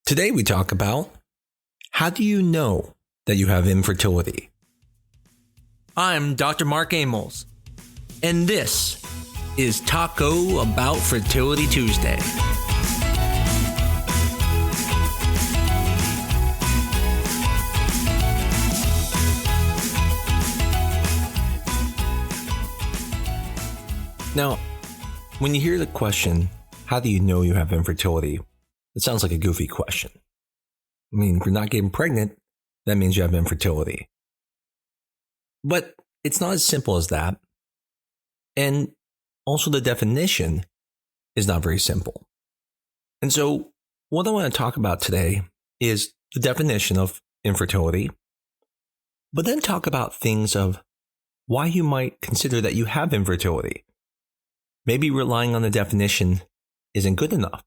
Today we talk about how do you know that you have infertility? I'm Dr. Mark Amos, and this is Taco About Fertility Tuesday. Now, when you hear the question, how do you know you have infertility? It sounds like a goofy question. I mean, if you're not getting pregnant, that means you have infertility. But it's not as simple as that. And also the definition is not very simple. And so what I want to talk about today is the definition of infertility, but then talk about things of why you might consider that you have infertility. Maybe relying on the definition isn't good enough.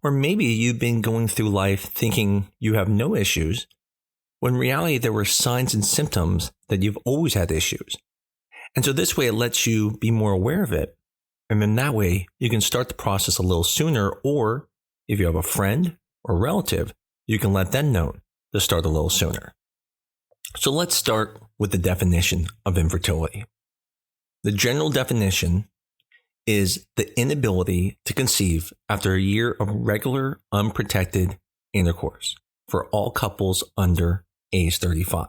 Or maybe you've been going through life thinking you have no issues, when in reality there were signs and symptoms that you've always had issues. And so this way it lets you be more aware of it. And then that way you can start the process a little sooner, or if you have a friend or relative, you can let them know to start a little sooner. So let's start with the definition of infertility. The general definition is the inability to conceive after a year of regular, unprotected intercourse for all couples under age 35.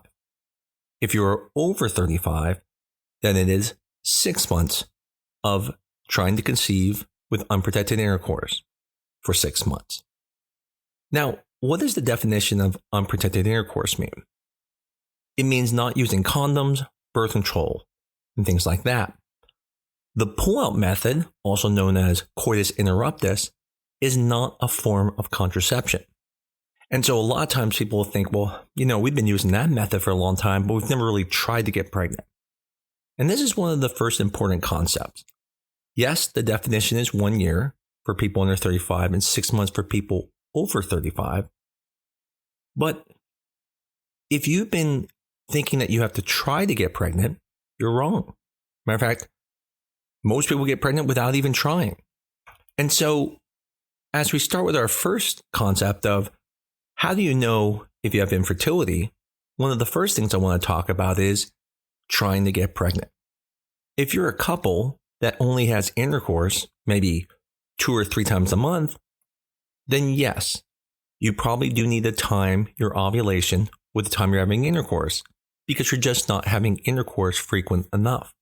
If you're over 35, then it is 6 months of trying to conceive with unprotected intercourse for 6 months. Now, what does the definition of unprotected intercourse mean? It means not using condoms, birth control, and things like that. The pull-out method, also known as coitus interruptus, is not a form of contraception. And so a lot of times people think, well, we've been using that method for a long time, but we've never really tried to get pregnant. And this is one of the first important concepts. Yes, the definition is 1 year for people under 35 and 6 months for people over 35. But if you've been thinking that you have to try to get pregnant, you're wrong. Matter of fact, most people get pregnant without even trying. And so as we start with our first concept of how do you know if you have infertility, one of the first things I want to talk about is trying to get pregnant. If you're a couple that only has intercourse maybe 2 or 3 times a month, then yes, you probably do need to time your ovulation with the time you're having intercourse, because you're just not having intercourse frequent enough.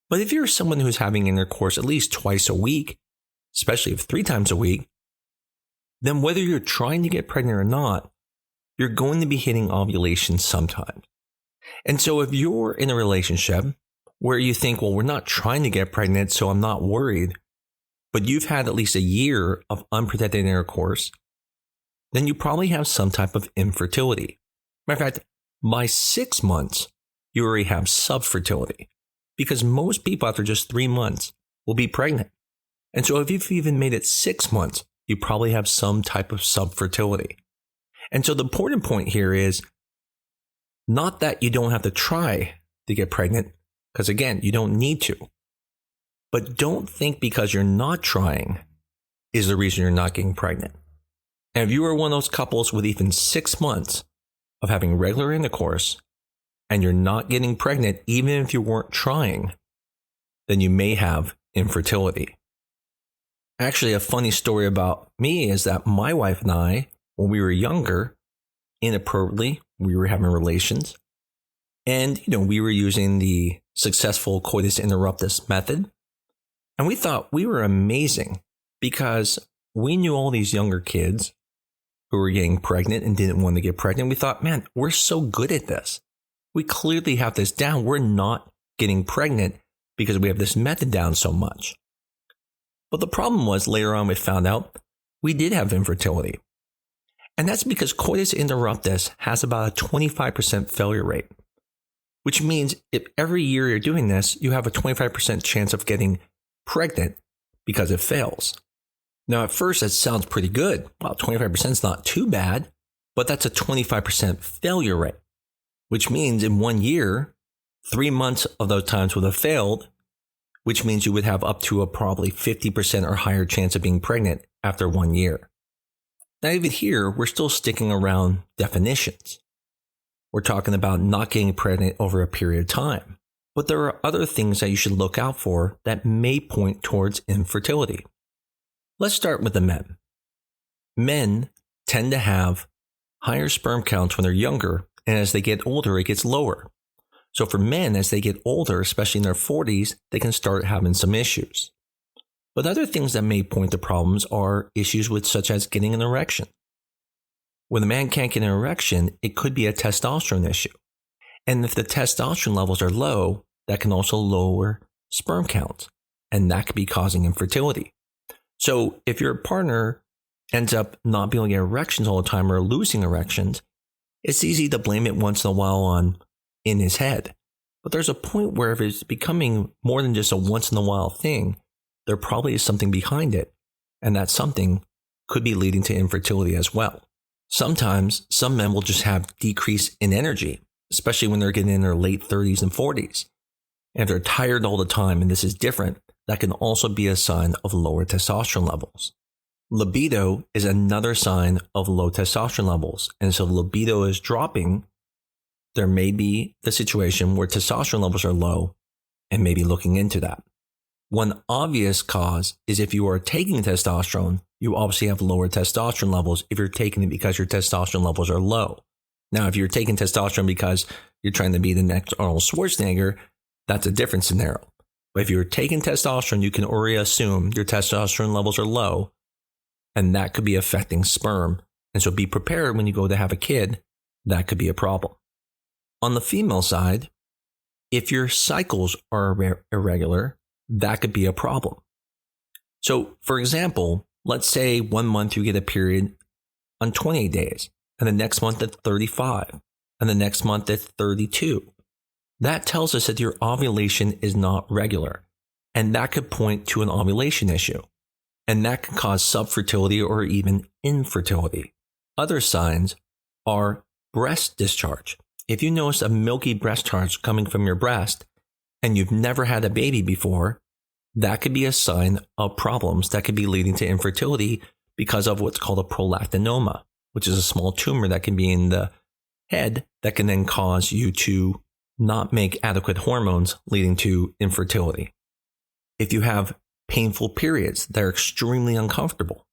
But if you're someone who's having intercourse at least twice a week, especially if 3 times a week, then whether you're trying to get pregnant or not, you're going to be hitting ovulation sometime. And so if you're in a relationship where you think, well, we're not trying to get pregnant, so I'm not worried, but you've had at least a year of unprotected intercourse, then you probably have some type of infertility. Matter of fact, by 6 months, you already have subfertility. Because most people after just 3 months will be pregnant. And so if you've even made it 6 months, you probably have some type of subfertility. And so the important point here is not that you don't have to try to get pregnant, because again, you don't need to. But don't think because you're not trying is the reason you're not getting pregnant. And if you are one of those couples with even 6 months of having regular intercourse, and you're not getting pregnant, even if you weren't trying, then you may have infertility. Actually, a funny story about me is that my wife and I, when we were younger, inappropriately, we were having relations. And, we were using the successful coitus interruptus method. And we thought we were amazing because we knew all these younger kids who were getting pregnant and didn't want to get pregnant. We thought, man, we're so good at this. We clearly have this down. We're not getting pregnant because we have this method down so much. But the problem was later on we found out we did have infertility. And that's because coitus interruptus has about a 25% failure rate, which means if every year you're doing this, you have a 25% chance of getting pregnant because it fails. Now, at first, that sounds pretty good. Well, 25% is not too bad, but that's a 25% failure rate, which means in 1 year, 3 months of those times would have failed, which means you would have up to a probably 50% or higher chance of being pregnant after 1 year. Now, even here, we're still sticking around definitions. We're talking about not getting pregnant over a period of time. But there are other things that you should look out for that may point towards infertility. Let's start with the men. Men tend to have higher sperm counts when they're younger, and as they get older, it gets lower. So for men, as they get older, especially in their 40s, they can start having some issues. But other things that may point to problems are issues with such as getting an erection. When a man can't get an erection, it could be a testosterone issue. And if the testosterone levels are low, that can also lower sperm count, and that could be causing infertility. So if your partner ends up not being able to get erections all the time or losing erections, it's easy to blame it once in a while in his head. But there's a point where if it's becoming more than just a once in a while thing, there probably is something behind it, and that something could be leading to infertility as well. Sometimes some men will just have decrease in energy, especially when they're getting in their late 30s and 40s. And if they're tired all the time, and this is different, that can also be a sign of lower testosterone levels. Libido is another sign of low testosterone levels. And so libido is dropping. There may be the situation where testosterone levels are low, and maybe looking into that. One obvious cause is if you are taking testosterone, you obviously have lower testosterone levels if you're taking it because your testosterone levels are low. Now, if you're taking testosterone because you're trying to be the next Arnold Schwarzenegger, that's a different scenario. But if you're taking testosterone, you can already assume your testosterone levels are low, and that could be affecting sperm. And so be prepared when you go to have a kid, that could be a problem. On the female side, if your cycles are irregular, that could be a problem. So, for example, let's say 1 month you get a period on 28 days, and the next month at 35, and the next month at 32. That tells us that your ovulation is not regular, and that could point to an ovulation issue, and that can cause subfertility or even infertility. Other signs are breast discharge. If you notice a milky breast discharge coming from your breast, and you've never had a baby before, that could be a sign of problems that could be leading to infertility because of what's called a prolactinoma, which is a small tumor that can be in the head that can then cause you to not make adequate hormones, leading to infertility. If you have painful periods that are extremely uncomfortable,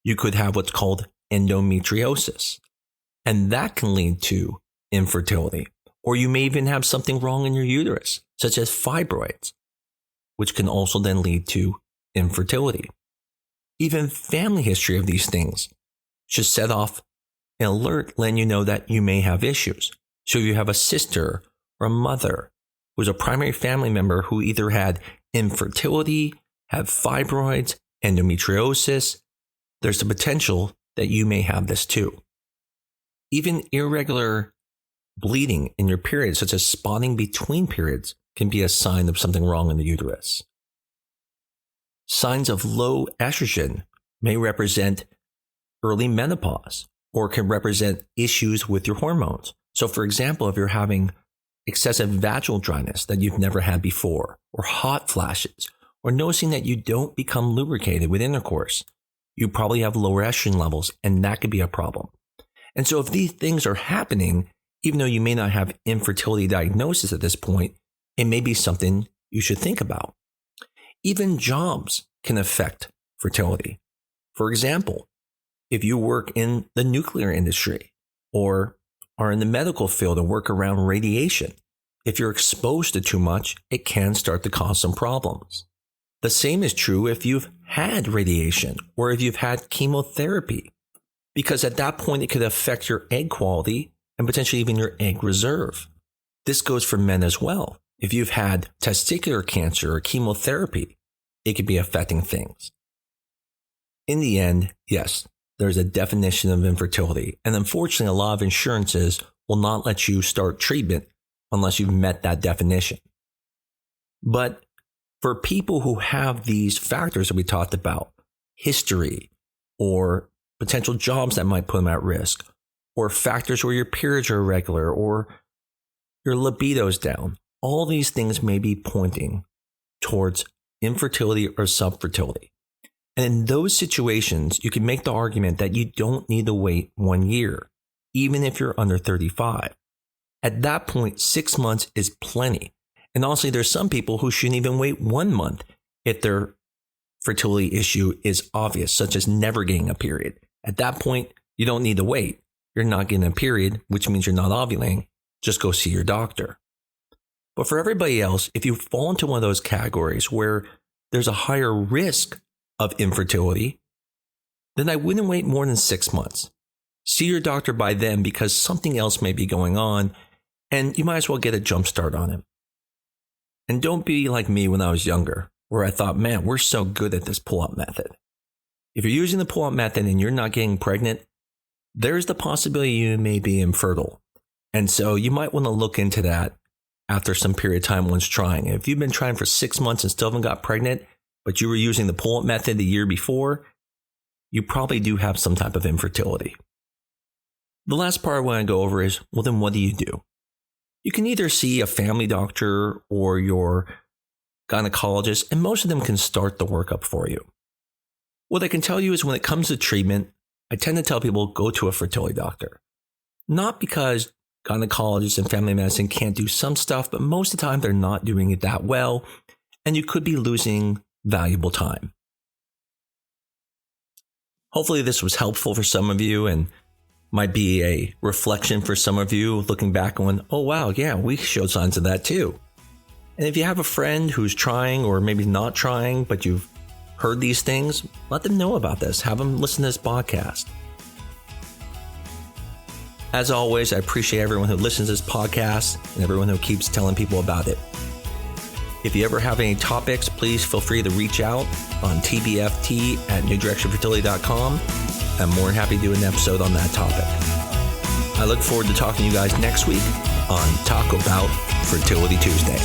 you could have what's called endometriosis, and that can lead to infertility. Or you may even have something wrong in your uterus, such as fibroids, which can also then lead to infertility. Even family history of these things should set off an alert letting you know that you may have issues. So if you have a sister or a mother who's a primary family member who either had infertility, have fibroids, endometriosis, there's the potential that you may have this too. Even irregular bleeding in your period, such as spotting between periods, can be a sign of something wrong in the uterus. Signs of low estrogen may represent early menopause or can represent issues with your hormones. So, for example, if you're having excessive vaginal dryness that you've never had before, or hot flashes, or noticing that you don't become lubricated with intercourse, you probably have lower estrogen levels, and that could be a problem. And so if these things are happening, even though you may not have infertility diagnosis at this point, it may be something you should think about. Even jobs can affect fertility. For example, if you work in the nuclear industry or are in the medical field and work around radiation, if you're exposed to too much, it can start to cause some problems. The same is true if you've had radiation or if you've had chemotherapy, because at that point it could affect your egg quality and potentially even your egg reserve. This goes for men as well. If you've had testicular cancer or chemotherapy, it could be affecting things. In the end, yes, there's a definition of infertility, and unfortunately, a lot of insurances will not let you start treatment unless you've met that definition. But for people who have these factors that we talked about, history or potential jobs that might put them at risk, or factors where your periods are irregular or your libido's down, all these things may be pointing towards infertility or subfertility. And in those situations, you can make the argument that you don't need to wait 1 year, even if you're under 35. At that point, 6 months is plenty. And honestly, there's some people who shouldn't even wait 1 month if their fertility issue is obvious, such as never getting a period. At that point, you don't need to wait. You're not getting a period, which means you're not ovulating. Just go see your doctor. But for everybody else, if you fall into one of those categories where there's a higher risk of infertility, then I wouldn't wait more than 6 months. See your doctor by then because something else may be going on, and you might as well get a jump start on it. And don't be like me when I was younger, where I thought, man, we're so good at this pull-up method. If you're using the pull-up method and you're not getting pregnant, there's the possibility you may be infertile. And so you might want to look into that after some period of time once trying. And if you've been trying for 6 months and still haven't got pregnant, but you were using the pull-up method the year before, you probably do have some type of infertility. The last part I want to go over is, well, then what do? You can either see a family doctor or your gynecologist, and most of them can start the workup for you. What I can tell you is when it comes to treatment, I tend to tell people go to a fertility doctor. Not because gynecologists and family medicine can't do some stuff, but most of the time they're not doing it that well, and you could be losing valuable time. Hopefully this was helpful for some of you and might be a reflection for some of you looking back on, oh wow, yeah, we showed signs of that too. And if you have a friend who's trying or maybe not trying, but you've heard these things, let them know about this. Have them listen to this podcast. As always, I appreciate everyone who listens to this podcast and everyone who keeps telling people about it. If you ever have any topics, please feel free to reach out on tbft@newdirectionfertility.com. I'm more than happy to do an episode on that topic. I look forward to talking to you guys next week on Talk About Fertility Tuesday.